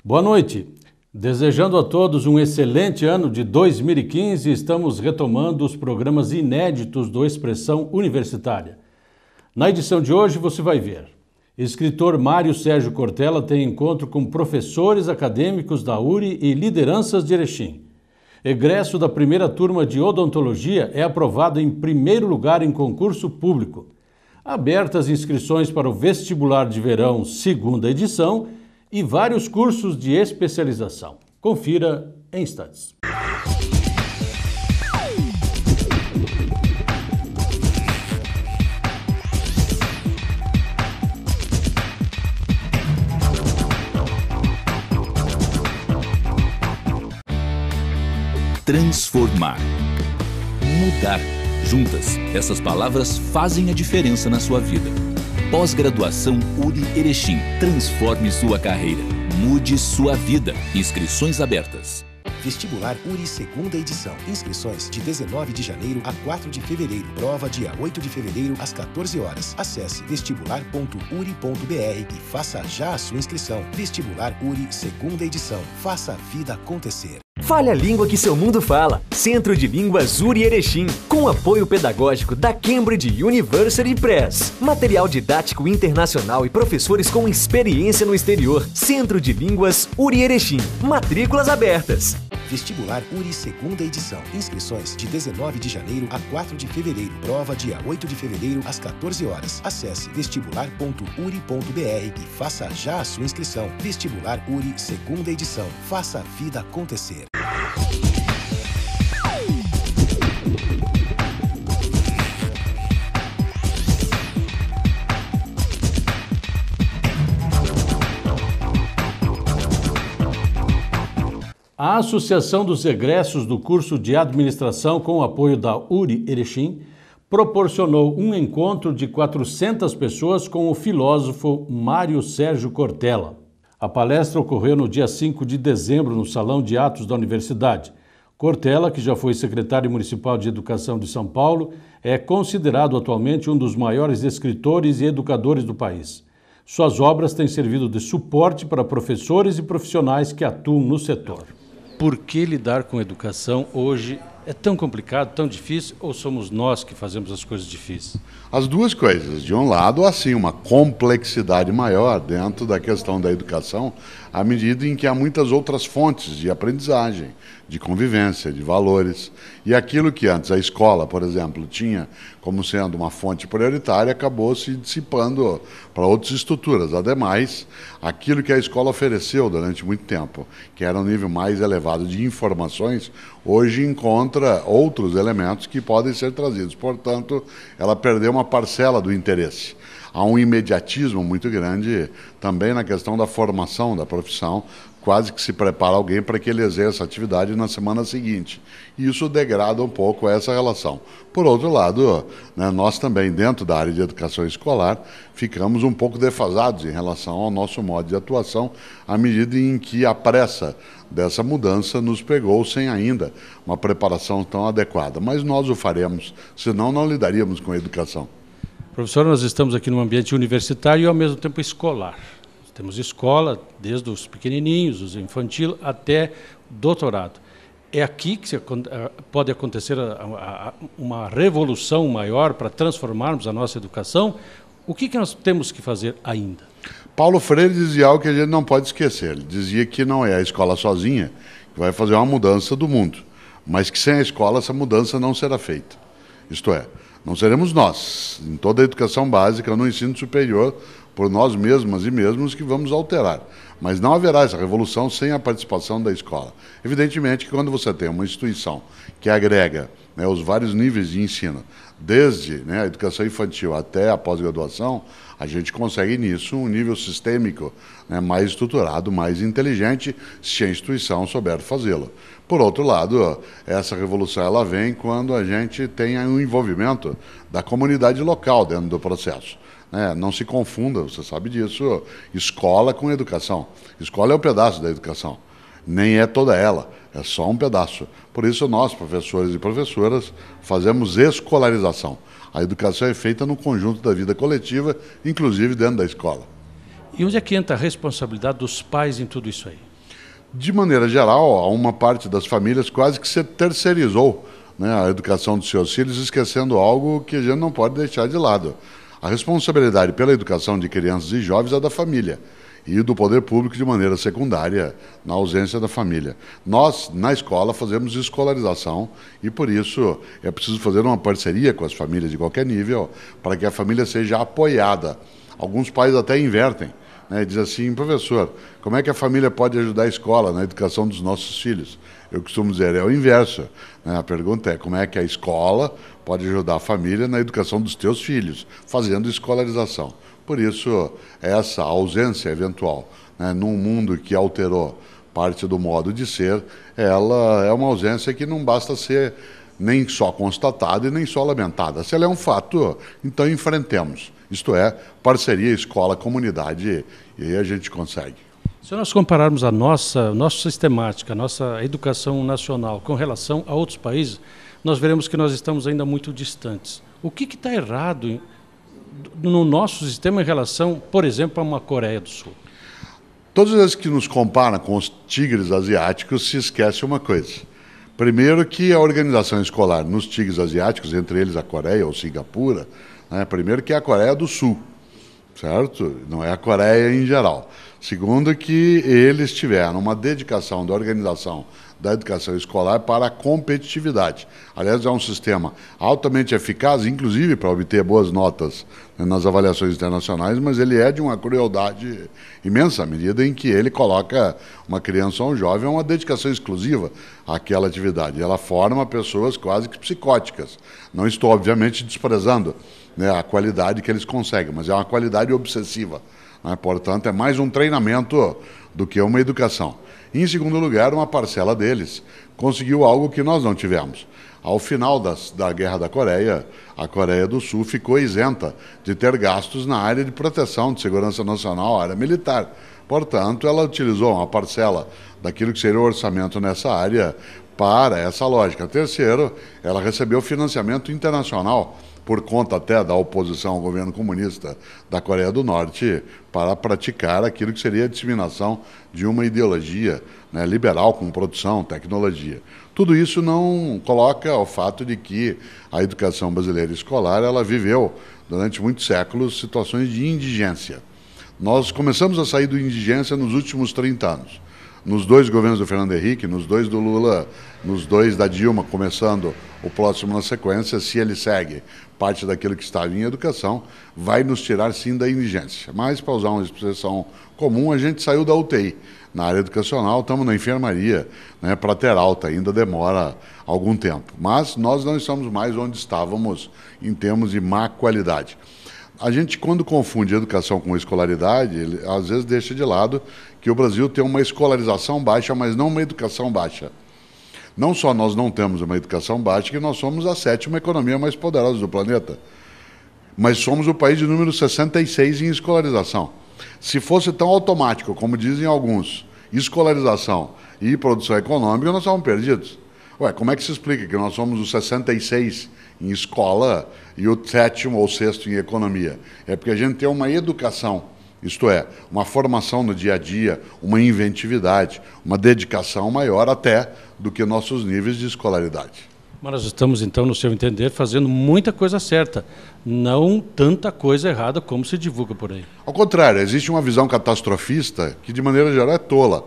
Boa noite. Desejando a todos um excelente ano de 2015, estamos retomando os programas inéditos do Expressão Universitária. Na edição de hoje você vai ver: escritor Mário Sérgio Cortella tem encontro com professores acadêmicos da URI e lideranças de Erechim. Egresso da primeira turma de odontologia é aprovado em primeiro lugar em concurso público. Abertas inscrições para o vestibular de verão, segunda edição, e vários cursos de especialização. Confira em instantes. Transformar. Mudar. Juntas, essas palavras fazem a diferença na sua vida. Pós-graduação URI Erechim. Transforme sua carreira. Mude sua vida. Inscrições abertas. Vestibular URI segunda edição. Inscrições de 19 de janeiro a 4 de fevereiro. Prova dia 8 de fevereiro às 14 horas. Acesse vestibular.uri.br e faça já a sua inscrição. Vestibular URI segunda edição. Faça a vida acontecer. Fale a língua que seu mundo fala. Centro de Línguas URI Erechim, com apoio pedagógico da Cambridge University Press. Material didático internacional e professores com experiência no exterior. Centro de Línguas URI Erechim. Matrículas abertas. Vestibular URI segunda edição. Inscrições de 19 de janeiro a 4 de fevereiro. Prova dia 8 de fevereiro às 14 horas. Acesse vestibular.uri.br e faça já a sua inscrição. Vestibular URI segunda edição. Faça a vida acontecer. A Associação dos Egressos do curso de Administração, com o apoio da URI Erechim, proporcionou um encontro de 400 pessoas com o filósofo Mário Sérgio Cortella. A palestra ocorreu no dia 5 de dezembro no Salão de Atos da Universidade. Cortella, que já foi secretário municipal de Educação de São Paulo, é considerado atualmente um dos maiores escritores e educadores do país. Suas obras têm servido de suporte para professores e profissionais que atuam no setor. Por que lidar com educação hoje é tão complicado, tão difícil, ou somos nós que fazemos as coisas difíceis? As duas coisas. De um lado, assim, uma complexidade maior dentro da questão da educação, à medida em que há muitas outras fontes de aprendizagem, de convivência, de valores. E aquilo que antes a escola, por exemplo, tinha como sendo uma fonte prioritária, acabou se dissipando para outras estruturas. Ademais, aquilo que a escola ofereceu durante muito tempo, que era um nível mais elevado de informações, hoje encontra outros elementos que podem ser trazidos. Portanto, ela perdeu uma parcela do interesse. Há um imediatismo muito grande também na questão da formação da profissão, quase que se prepara alguém para que ele exerça a atividade na semana seguinte. E isso degrada um pouco essa relação. Por outro lado, nós também, dentro da área de educação escolar, ficamos um pouco defasados em relação ao nosso modo de atuação, à medida em que a pressa dessa mudança nos pegou sem ainda uma preparação tão adequada. Mas nós o faremos, senão não lidaríamos com a educação. Professor, nós estamos aqui num ambiente universitário e ao mesmo tempo escolar. Temos escola desde os pequenininhos, os infantil, até doutorado. É aqui que pode acontecer uma revolução maior para transformarmos a nossa educação. O que nós temos que fazer ainda? Paulo Freire dizia algo que a gente não pode esquecer. Ele dizia que não é a escola sozinha que vai fazer uma mudança do mundo, mas que sem a escola essa mudança não será feita. Isto é, não seremos nós, em toda a educação básica, no ensino superior, por nós mesmas e mesmos que vamos alterar. Mas não haverá essa revolução sem a participação da escola. Evidentemente que quando você tem uma instituição que agrega os vários níveis de ensino, desde a educação infantil até a pós-graduação, a gente consegue nisso um nível sistêmico mais estruturado, mais inteligente, se a instituição souber fazê-lo. Por outro lado, essa revolução ela vem quando a gente tem um envolvimento da comunidade local dentro do processo. Não se confunda, você sabe disso, escola com educação. Escola é um pedaço da educação, nem é toda ela, é só um pedaço. Por isso nós, professores e professoras, fazemos escolarização. A educação é feita no conjunto da vida coletiva, inclusive dentro da escola. E onde é que entra a responsabilidade dos pais em tudo isso aí? De maneira geral, uma parte das famílias quase que se terceirizou, né, a educação dos seus filhos, esquecendo algo que a gente não pode deixar de lado. A responsabilidade pela educação de crianças e jovens é da família e do poder público de maneira secundária, na ausência da família. Nós, na escola, fazemos escolarização e, por isso, é preciso fazer uma parceria com as famílias de qualquer nível para que a família seja apoiada. Alguns pais até invertem, né, diz assim: professor, como é que a família pode ajudar a escola na educação dos nossos filhos? Eu costumo dizer, é o inverso, né? A pergunta é como é que a escola pode ajudar a família na educação dos teus filhos, fazendo escolarização. Por isso, essa ausência eventual, né, num mundo que alterou parte do modo de ser, ela é uma ausência que não basta ser nem só constatada e nem só lamentada. Se ela é um fato, então enfrentemos. Isto é, parceria escola-comunidade, e aí a gente consegue. Se nós compararmos a nossa sistemática, a nossa educação nacional com relação a outros países, nós veremos que nós estamos ainda muito distantes. O que está errado no nosso sistema em relação, por exemplo, a uma Coreia do Sul? Todas as vezes que nos comparam com os tigres asiáticos, se esquece uma coisa. Primeiro que a organização escolar nos tigres asiáticos, entre eles a Coreia ou Singapura, né, primeiro que é a Coreia do Sul, certo? Não é a Coreia em geral. Segundo que eles tiveram uma dedicação da organização da educação escolar para a competitividade. Aliás, é um sistema altamente eficaz, inclusive para obter boas notas, né, nas avaliações internacionais, mas ele é de uma crueldade imensa, à medida em que ele coloca uma criança ou um jovem a uma dedicação exclusiva àquela atividade. Ela forma pessoas quase que psicóticas. Não estou, obviamente, desprezando, né, a qualidade que eles conseguem, mas é uma qualidade obsessiva. Né? Portanto, é mais um treinamento do que uma educação. Em segundo lugar, uma parcela deles conseguiu algo que nós não tivemos. Ao final da Guerra da Coreia, a Coreia do Sul ficou isenta de ter gastos na área de proteção, de segurança nacional, área militar. Portanto, ela utilizou uma parcela daquilo que seria o orçamento nessa área para essa lógica. Terceiro, ela recebeu financiamento internacional por conta até da oposição ao governo comunista da Coreia do Norte, para praticar aquilo que seria a disseminação de uma ideologia, né, liberal com produção, tecnologia. Tudo isso não coloca o fato de que a educação brasileira escolar ela viveu, durante muitos séculos, situações de indigência. Nós começamos a sair da indigência nos últimos 30 anos. Nos dois governos do Fernando Henrique, nos dois do Lula, nos dois da Dilma, começando o próximo na sequência, se ele segue parte daquilo que estava em educação, vai nos tirar sim da indigência. Mas, para usar uma expressão comum, a gente saiu da UTI. Na área educacional, estamos na enfermaria, né, para ter alta, ainda demora algum tempo. Mas nós não estamos mais onde estávamos em termos de má qualidade. A gente, quando confunde educação com escolaridade, ele, às vezes deixa de lado que o Brasil tem uma escolarização baixa, mas não uma educação baixa. Não só nós não temos uma educação baixa, que nós somos a 7ª economia mais poderosa do planeta, mas somos o país de número 66 em escolarização. Se fosse tão automático, como dizem alguns, escolarização e produção econômica, nós estamos perdidos. Ué, como é que se explica que nós somos o 66 em escola e o 7º ou 6º em economia? É porque a gente tem uma educação, isto é, uma formação no dia a dia, uma inventividade, uma dedicação maior até do que nossos níveis de escolaridade. Mas nós estamos, então, no seu entender, fazendo muita coisa certa, não tanta coisa errada como se divulga por aí. Ao contrário, existe uma visão catastrofista que, de maneira geral, é tola,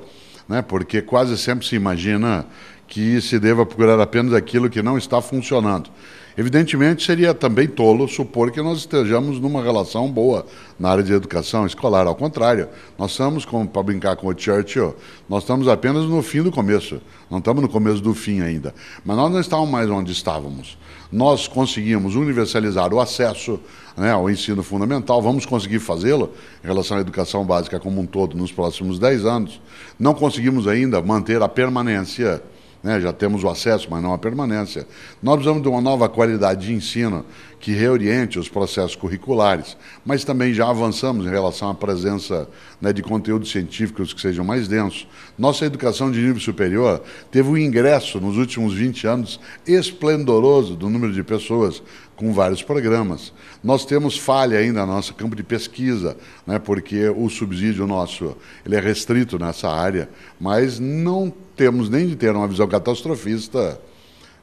né? Porque quase sempre se imagina que se deva procurar apenas aquilo que não está funcionando. Evidentemente, seria também tolo supor que nós estejamos numa relação boa na área de educação escolar. Ao contrário, nós estamos, como para brincar com o Churchill, nós estamos apenas no fim do começo, não estamos no começo do fim ainda. Mas nós não estamos mais onde estávamos. Nós conseguimos universalizar o acesso, né, ao ensino fundamental, vamos conseguir fazê-lo em relação à educação básica como um todo nos próximos 10 anos. Não conseguimos ainda manter a permanência né? Já temos o acesso, mas não a permanência. Nós precisamos de uma nova qualidade de ensino que reoriente os processos curriculares, mas também já avançamos em relação à presença, né, de conteúdos científicos que sejam mais densos. Nossa educação de nível superior teve um ingresso nos últimos 20 anos esplendoroso do número de pessoas com vários programas. Nós temos falha ainda no nosso campo de pesquisa, né, porque o subsídio nosso ele é restrito nessa área, mas não temos nem de ter uma visão catastrofista,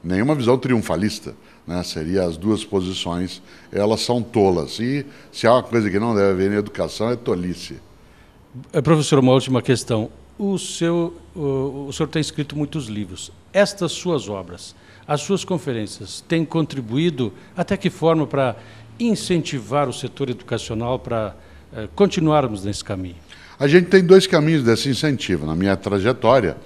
nem uma visão triunfalista, né? Seria as duas posições, elas são tolas. E se há uma coisa que não deve haver na educação é tolice. Professor, uma última questão. O senhor tem escrito muitos livros. Estas suas obras, as suas conferências, têm contribuído até que forma para incentivar o setor educacional para continuarmos nesse caminho? A gente tem dois caminhos desse incentivo. Na minha trajetória,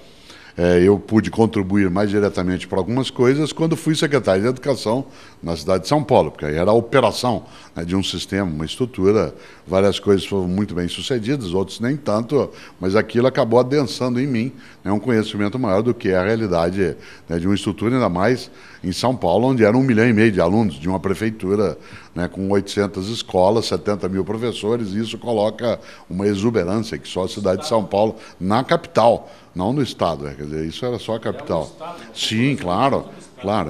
eu pude contribuir mais diretamente para algumas coisas quando fui secretário de Educação na cidade de São Paulo, porque aí era a operação, né, de um sistema, uma estrutura. Várias coisas foram muito bem sucedidas, outras nem tanto, mas aquilo acabou adensando em mim, né, um conhecimento maior do que é a realidade, né, de uma estrutura, ainda mais em São Paulo, onde era 1,5 milhão de alunos, de uma prefeitura, né, com 800 escolas, 70 mil professores, e isso coloca uma exuberância que só a cidade de São Paulo, na capital, não no estado, quer dizer, isso era só a capital. Sim, claro,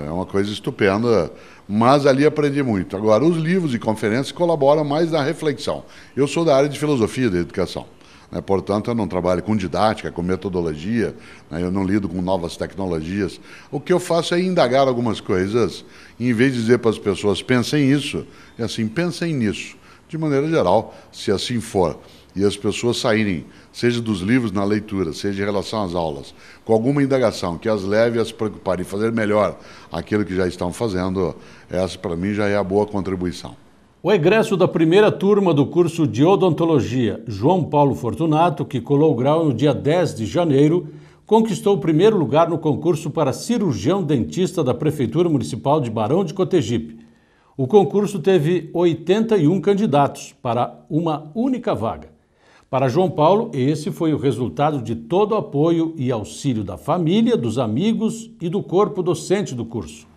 é uma coisa estupenda, mas ali aprendi muito. Agora, os livros e conferências colaboram mais na reflexão. Eu sou da área de filosofia da educação, né, portanto, eu não trabalho com didática, com metodologia, né, eu não lido com novas tecnologias. O que eu faço é indagar algumas coisas, em vez de dizer para as pessoas, pensem isso, é assim, pensem nisso, de maneira geral, se assim for. E as pessoas saírem, seja dos livros na leitura, seja em relação às aulas, com alguma indagação que as leve a se preocuparem e fazer melhor aquilo que já estão fazendo, essa para mim já é a boa contribuição. O egresso da primeira turma do curso de odontologia, João Paulo Fortunato, que colou o grau no dia 10 de janeiro, conquistou o primeiro lugar no concurso para cirurgião dentista da Prefeitura Municipal de Barão de Cotegipe. O concurso teve 81 candidatos para uma única vaga. Para João Paulo, esse foi o resultado de todo o apoio e auxílio da família, dos amigos e do corpo docente do curso.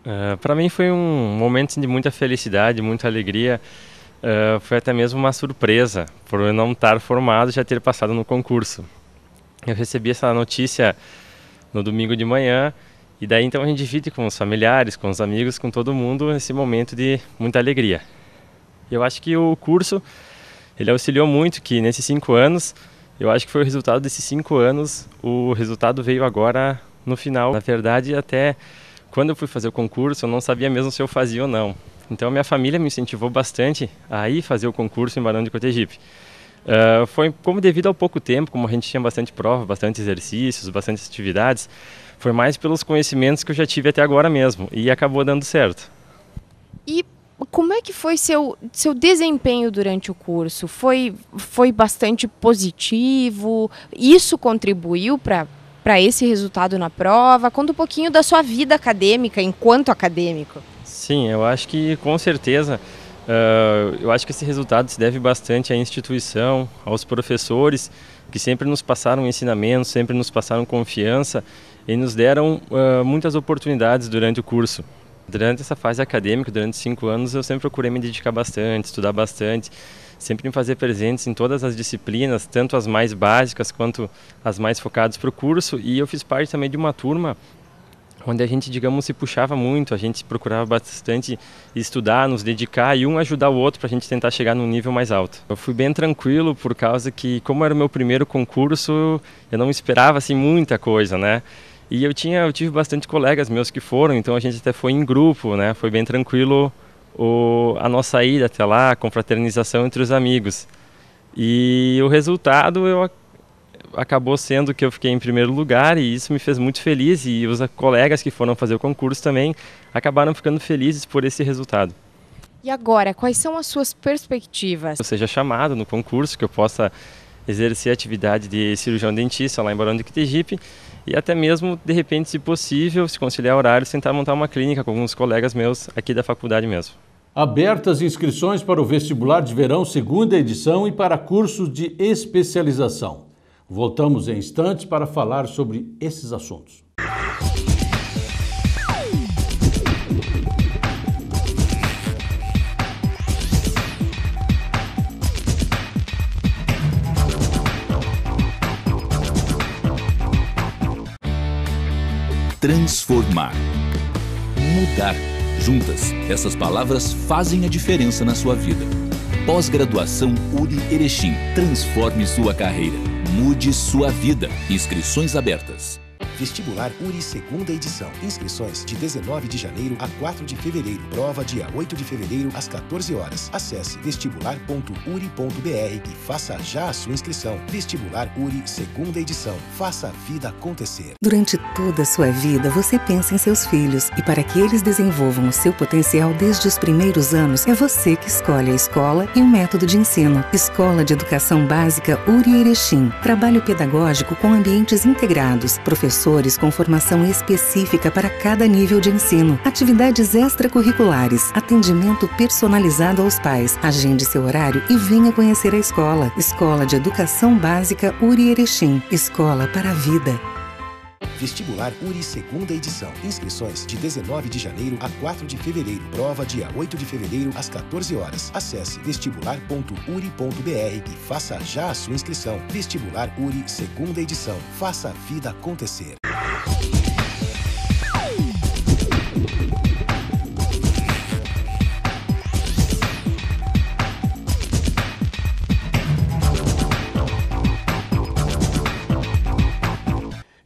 Para mim foi um momento de muita felicidade, muita alegria. Foi até mesmo uma surpresa por eu não estar formado e já ter passado no concurso. Eu recebi essa notícia no domingo de manhã e daí então a gente divide com os familiares, com os amigos, com todo mundo esse momento de muita alegria. Eu acho que o curso ele auxiliou muito, que nesses 5 anos, eu acho que foi o resultado desses 5 anos, o resultado veio agora no final. Na verdade, até quando eu fui fazer o concurso, eu não sabia mesmo se eu fazia ou não. Então, minha família me incentivou bastante a ir fazer o concurso em Barão de Cotegipe. Foi como devido ao pouco tempo, como a gente tinha bastante prova, bastante exercícios, bastante atividades, foi mais pelos conhecimentos que eu já tive até agora mesmo, e acabou dando certo. E como é que foi seu desempenho durante o curso? Foi bastante positivo? Isso contribuiu para esse resultado na prova? Conta um pouquinho da sua vida acadêmica enquanto acadêmico. Sim, eu acho que com certeza, eu acho que esse resultado se deve bastante à instituição, aos professores que sempre nos passaram ensinamentos, sempre nos passaram confiança e nos deram muitas oportunidades durante o curso. Durante essa fase acadêmica, durante 5 anos, eu sempre procurei me dedicar bastante, estudar bastante, sempre me fazer presentes em todas as disciplinas, tanto as mais básicas quanto as mais focadas para o curso. E eu fiz parte também de uma turma onde a gente, digamos, se puxava muito, a gente procurava bastante estudar, nos dedicar e um ajudar o outro para a gente tentar chegar num nível mais alto. Eu fui bem tranquilo por causa que, como era o meu primeiro concurso, eu não esperava assim muita coisa, né? E eu tive bastante colegas meus que foram, então a gente até foi em grupo, né? Foi bem tranquilo a nossa ida até lá, a confraternização entre os amigos. E o resultado acabou sendo que eu fiquei em primeiro lugar e isso me fez muito feliz. E os colegas que foram fazer o concurso também acabaram ficando felizes por esse resultado. E agora, quais são as suas perspectivas? Eu seja chamado no concurso, que eu possa exercer a atividade de cirurgião dentista lá em Barão de Cotegipe e até mesmo, de repente, se possível, se conciliar horários, tentar montar uma clínica com alguns colegas meus aqui da faculdade mesmo. Abertas inscrições para o vestibular de verão, segunda edição, e para cursos de especialização. Voltamos em instantes para falar sobre esses assuntos. transformar, mudar. Juntas, essas palavras fazem a diferença na sua vida. Pós-graduação URI Erechim. Transforme sua carreira. Mude sua vida. Inscrições abertas. Vestibular URI segunda edição. Inscrições de 19 de janeiro a 4 de fevereiro. Prova dia 8 de fevereiro às 14 horas. Acesse vestibular.uri.br e faça já a sua inscrição. Vestibular URI segunda edição. Faça a vida acontecer. Durante toda a sua vida, você pensa em seus filhos e para que eles desenvolvam o seu potencial desde os primeiros anos, é você que escolhe a escola e o método de ensino. Escola de Educação Básica URI Erechim. Trabalho pedagógico com ambientes integrados. Professores com formação específica para cada nível de ensino, atividades extracurriculares, atendimento personalizado aos pais. Agende seu horário e venha conhecer a escola. Escola de Educação Básica URI Erechim. Escola para a vida. Vestibular URI segunda edição. Inscrições de 19 de janeiro a 4 de fevereiro. Prova dia 8 de fevereiro às 14 horas. Acesse vestibular.uri.br e faça já a sua inscrição. Vestibular URI segunda edição. Faça a vida acontecer.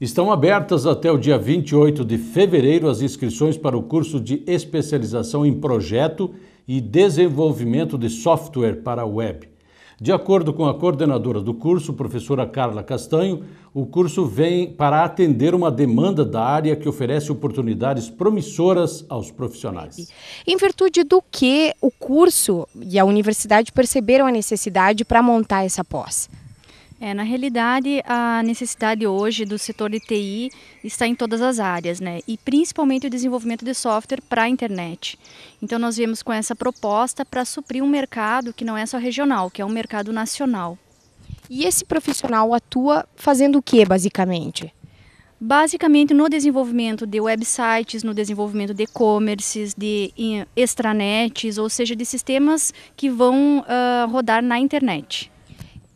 Estão abertas até o dia 28 de fevereiro as inscrições para o curso de especialização em projeto e desenvolvimento de software para a web. De acordo com a coordenadora do curso, professora Carla Castanho, o curso vem para atender uma demanda da área que oferece oportunidades promissoras aos profissionais. Em virtude do que o curso e a universidade perceberam a necessidade para montar essa pós? Na realidade, a necessidade hoje do setor de TI está em todas as áreas, né? E principalmente o desenvolvimento de software para a internet. Então nós viemos com essa proposta para suprir um mercado que não é só regional, que é um mercado nacional. E esse profissional atua fazendo o que, basicamente? Basicamente no desenvolvimento de websites, no desenvolvimento de e-commerces, de extranets, ou seja, de sistemas que vão rodar na internet.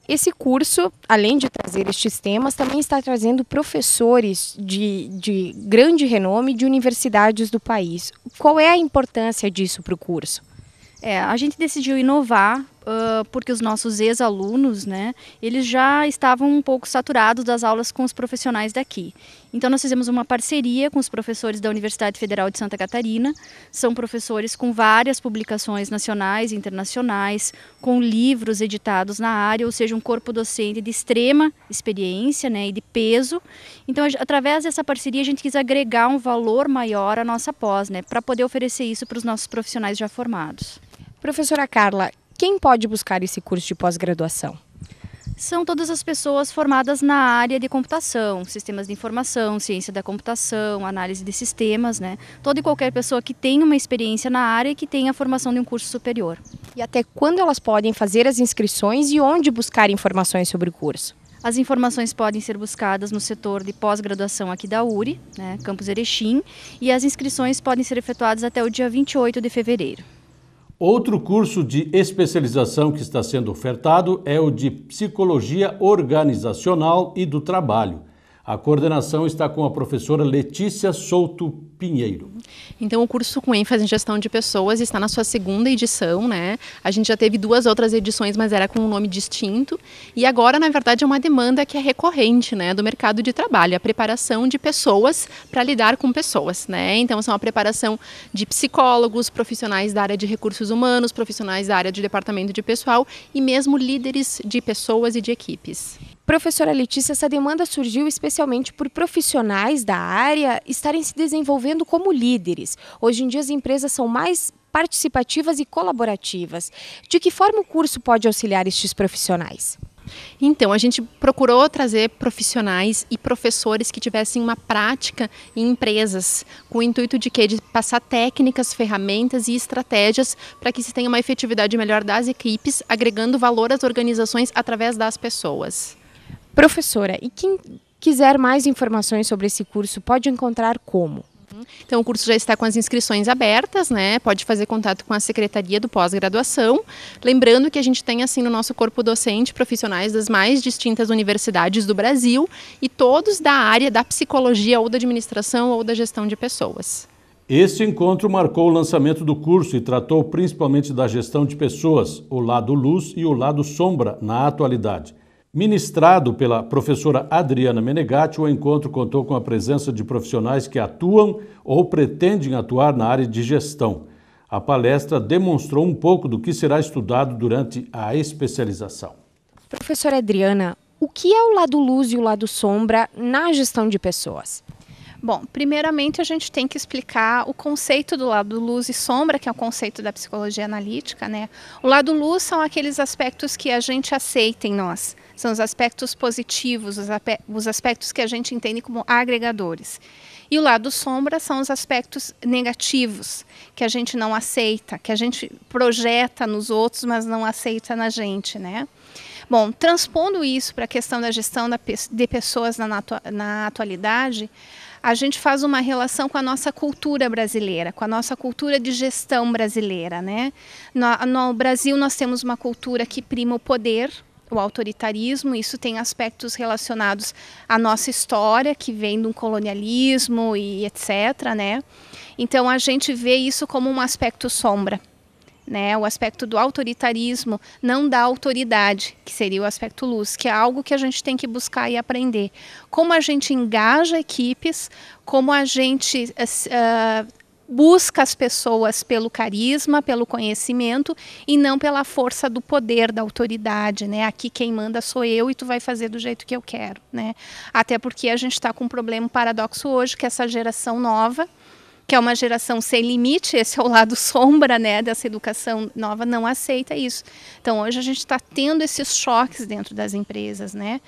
Esse curso, além de trazer estes temas, também está trazendo professores de grande renome de universidades do país. Qual é a importância disso para o curso? A gente decidiu inovar porque os nossos ex-alunos, né, eles já estavam um pouco saturados das aulas com os profissionais daqui. Então nós fizemos uma parceria com os professores da Universidade Federal de Santa Catarina. São professores com várias publicações nacionais e internacionais, com livros editados na área, ou seja, um corpo docente de extrema experiência, né, e de peso. Então, através dessa parceria, a gente quis agregar um valor maior à nossa pós, né, para poder oferecer isso para os nossos profissionais já formados. Professora Carla, quem pode buscar esse curso de pós-graduação? São todas as pessoas formadas na área de computação, sistemas de informação, ciência da computação, análise de sistemas, né? Toda e qualquer pessoa que tenha uma experiência na área e que tenha a formação de um curso superior. E até quando elas podem fazer as inscrições e onde buscar informações sobre o curso? As informações podem ser buscadas no setor de pós-graduação aqui da URI, né, Campus Erechim, e as inscrições podem ser efetuadas até o dia 28 de fevereiro. Outro curso de especialização que está sendo ofertado é o de Psicologia Organizacional e do Trabalho. A coordenação está com a professora Letícia Souto Pinheiro. Então, o curso com ênfase em gestão de pessoas está na sua segunda edição, né? A gente já teve 2 outras edições, mas era com um nome distinto. E agora, na verdade, é uma demanda que é recorrente, né, do mercado de trabalho, a preparação de pessoas para lidar com pessoas, né? Então, são a preparação de psicólogos, profissionais da área de recursos humanos, profissionais da área de departamento de pessoal e mesmo líderes de pessoas e de equipes. Professora Letícia, essa demanda surgiu especialmente por profissionais da área estarem se desenvolvendo como líderes. Hoje em dia as empresas são mais participativas e colaborativas. De que forma o curso pode auxiliar estes profissionais? Então, a gente procurou trazer profissionais e professores que tivessem uma prática em empresas, com o intuito de quê? De passar técnicas, ferramentas e estratégias para que se tenha uma efetividade melhor das equipes, agregando valor às organizações através das pessoas. Professora, e quem quiser mais informações sobre esse curso pode encontrar como? Então o curso já está com as inscrições abertas, né? Pode fazer contato com a Secretaria do Pós-Graduação. Lembrando que a gente tem assim no nosso corpo docente profissionais das mais distintas universidades do Brasil e todos da área da psicologia ou da administração ou da gestão de pessoas. Este encontro marcou o lançamento do curso e tratou principalmente da gestão de pessoas, o lado luz e o lado sombra na atualidade. Ministrado pela professora Adriana Menegatti, o encontro contou com a presença de profissionais que atuam ou pretendem atuar na área de gestão. A palestra demonstrou um pouco do que será estudado durante a especialização. Professora Adriana, o que é o lado luz e o lado sombra na gestão de pessoas? Bom, primeiramente a gente tem que explicar o conceito do lado luz e sombra, que é o conceito da psicologia analítica, né? O lado luz são aqueles aspectos que a gente aceita em nós, são os aspectos positivos, os aspectos que a gente entende como agregadores. E o lado sombra são os aspectos negativos, que a gente não aceita, que a gente projeta nos outros, mas não aceita na gente, né? Bom, transpondo isso para a questão da gestão de pessoas na atualidade, a gente faz uma relação com a nossa cultura brasileira, com a nossa cultura de gestão brasileira, né? No Brasil nós temos uma cultura que prima o poder, o autoritarismo, isso tem aspectos relacionados à nossa história, que vem do colonialismo e etc., né? Então a gente vê isso como um aspecto sombra, né? O aspecto do autoritarismo, não da autoridade, que seria o aspecto luz, que é algo que a gente tem que buscar e aprender. Como a gente engaja equipes, como a gente busca as pessoas pelo carisma, pelo conhecimento e não pela força do poder, da autoridade, né? Aqui quem manda sou eu e tu vai fazer do jeito que eu quero, né? Até porque a gente está com um problema, um paradoxo hoje, que essa geração nova, que é uma geração sem limite, esse é o lado sombra, né, dessa educação nova, não aceita isso. Então hoje a gente está tendo esses choques dentro das empresas, né?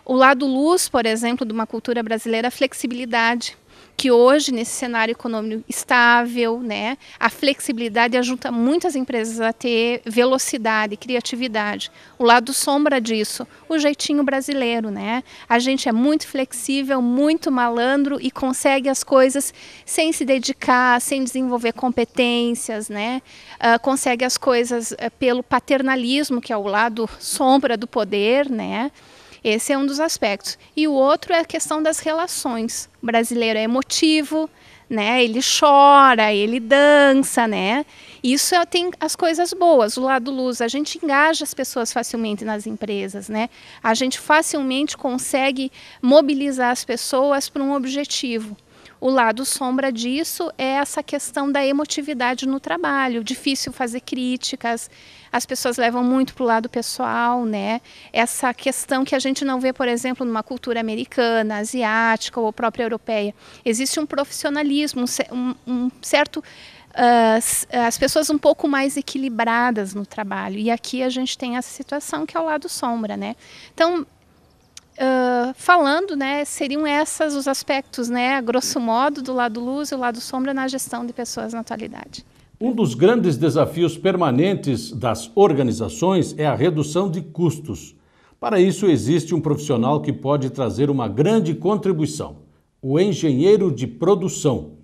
O lado luz, por exemplo, de uma cultura brasileira, a flexibilidade, que hoje, nesse cenário econômico estável, né, a flexibilidade ajuda muitas empresas a ter velocidade, criatividade. O lado sombra disso, o jeitinho brasileiro, né? A gente é muito flexível, muito malandro e consegue as coisas sem se dedicar, sem desenvolver competências, né? Consegue as coisas pelo paternalismo, que é o lado sombra do poder, né? Esse é um dos aspectos. E o outro é a questão das relações. O brasileiro é emotivo, né? Ele chora, ele dança, né? Isso tem as coisas boas. O lado luz, a gente engaja as pessoas facilmente nas empresas, né? A gente facilmente consegue mobilizar as pessoas para um objetivo. O lado sombra disso é essa questão da emotividade no trabalho, difícil fazer críticas, as pessoas levam muito para o lado pessoal, né? Essa questão que a gente não vê, por exemplo, numa cultura americana, asiática ou própria europeia. Existe um profissionalismo, um certo... as pessoas um pouco mais equilibradas no trabalho. E aqui a gente tem essa situação que é o lado sombra, né? Então, falando, né, seriam esses os aspectos, né, a grosso modo, do lado luz e o lado sombra na gestão de pessoas na atualidade. Um dos grandes desafios permanentes das organizações é a redução de custos. Para isso, existe um profissional que pode trazer uma grande contribuição: o engenheiro de produção.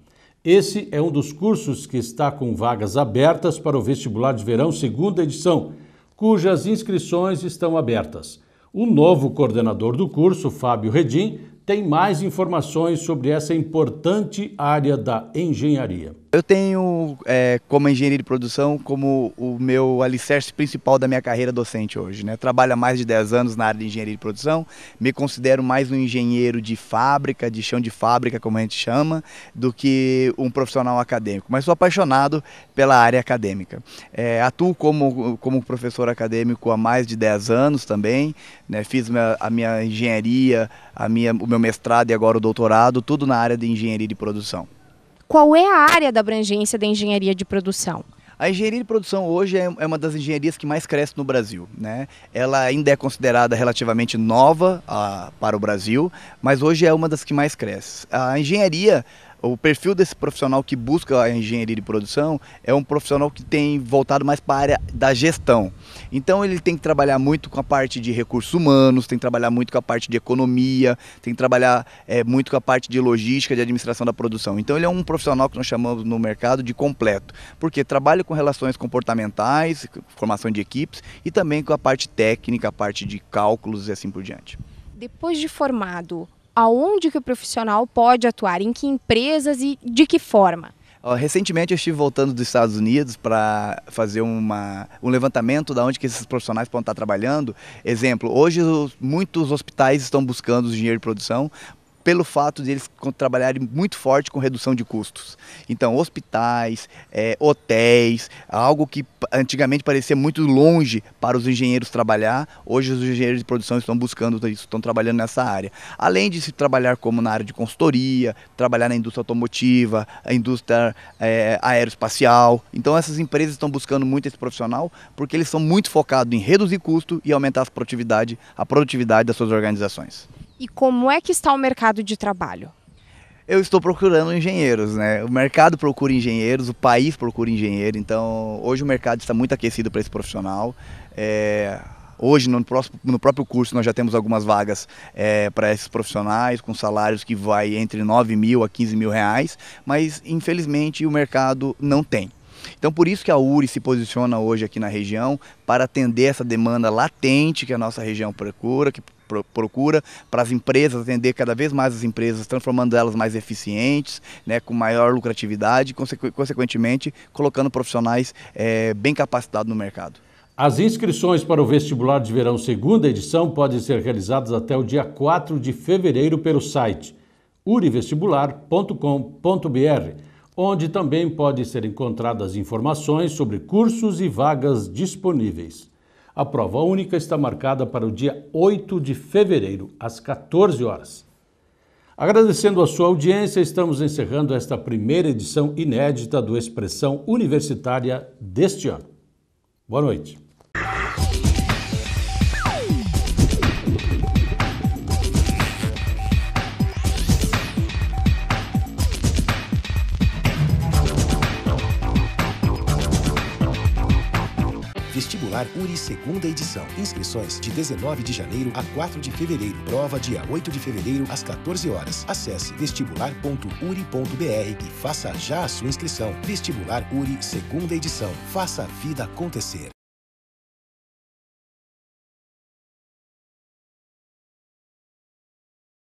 Esse é um dos cursos que está com vagas abertas para o vestibular de verão, segunda edição, cujas inscrições estão abertas. O novo coordenador do curso, Fábio Redim, tem mais informações sobre essa importante área da engenharia. Eu tenho como engenharia de produção como o meu alicerce principal da minha carreira docente hoje, né? Trabalho há mais de 10 anos na área de engenharia de produção, me considero mais um engenheiro de fábrica, de chão de fábrica, como a gente chama, do que um profissional acadêmico, mas sou apaixonado pela área acadêmica. Atuo como professor acadêmico há mais de 10 anos também, né? Fiz a minha engenharia, o meu mestrado e agora o doutorado, tudo na área de engenharia de produção. Qual é a área da abrangência da engenharia de produção? A engenharia de produção hoje é uma das engenharias que mais cresce no Brasil, né? Ela ainda é considerada relativamente nova para o Brasil, mas hoje é uma das que mais cresce. A engenharia, O perfil desse profissional que busca a engenharia de produção é um profissional que tem voltado mais para a área da gestão. Então ele tem que trabalhar muito com a parte de recursos humanos, tem que trabalhar muito com a parte de economia, tem que trabalhar muito com a parte de logística, de administração da produção. Então ele é um profissional que nós chamamos no mercado de completo, porque trabalha com relações comportamentais, formação de equipes e também com a parte técnica, a parte de cálculos e assim por diante. Depois de formado, aonde que o profissional pode atuar? Em que empresas e de que forma? Recentemente eu estive voltando dos Estados Unidos para fazer um levantamento de onde que esses profissionais podem estar trabalhando. Exemplo, hoje muitos hospitais estão buscando os engenheiros de produção pelo fato de eles trabalharem muito forte com redução de custos. Então, hospitais, hotéis, algo que antigamente parecia muito longe para os engenheiros trabalhar, hoje os engenheiros de produção estão buscando isso, estão trabalhando nessa área. Além de se trabalhar como na área de consultoria, trabalhar na indústria automotiva, a indústria aeroespacial. Então, essas empresas estão buscando muito esse profissional porque eles são muito focados em reduzir custo e aumentar a produtividade das suas organizações. E como é que está o mercado de trabalho? Eu estou procurando engenheiros, né? O mercado procura engenheiros, o país procura engenheiro, então hoje o mercado está muito aquecido para esse profissional. Hoje no próprio curso nós já temos algumas vagas para esses profissionais com salários que vai entre 9 mil a 15 mil reais, mas infelizmente o mercado não tem. Então por isso que a URI se posiciona hoje aqui na região para atender essa demanda latente que a nossa região procura para as empresas, atender cada vez mais as empresas, transformando elas mais eficientes, né, com maior lucratividade e consequentemente colocando profissionais bem capacitados no mercado. As inscrições para o vestibular de verão segunda edição podem ser realizadas até o dia 4 de fevereiro pelo site urivestibular.com.br, onde também podem ser encontradas informações sobre cursos e vagas disponíveis. A prova única está marcada para o dia 8 de fevereiro, às 14 horas. Agradecendo a sua audiência, estamos encerrando esta primeira edição inédita do Expressão Universitária deste ano. Boa noite. Vestibular URI segunda edição. Inscrições de 19 de janeiro a 4 de fevereiro. Prova dia 8 de fevereiro às 14 horas. Acesse vestibular.uri.br e faça já a sua inscrição. Vestibular URI segunda edição. Faça a vida acontecer.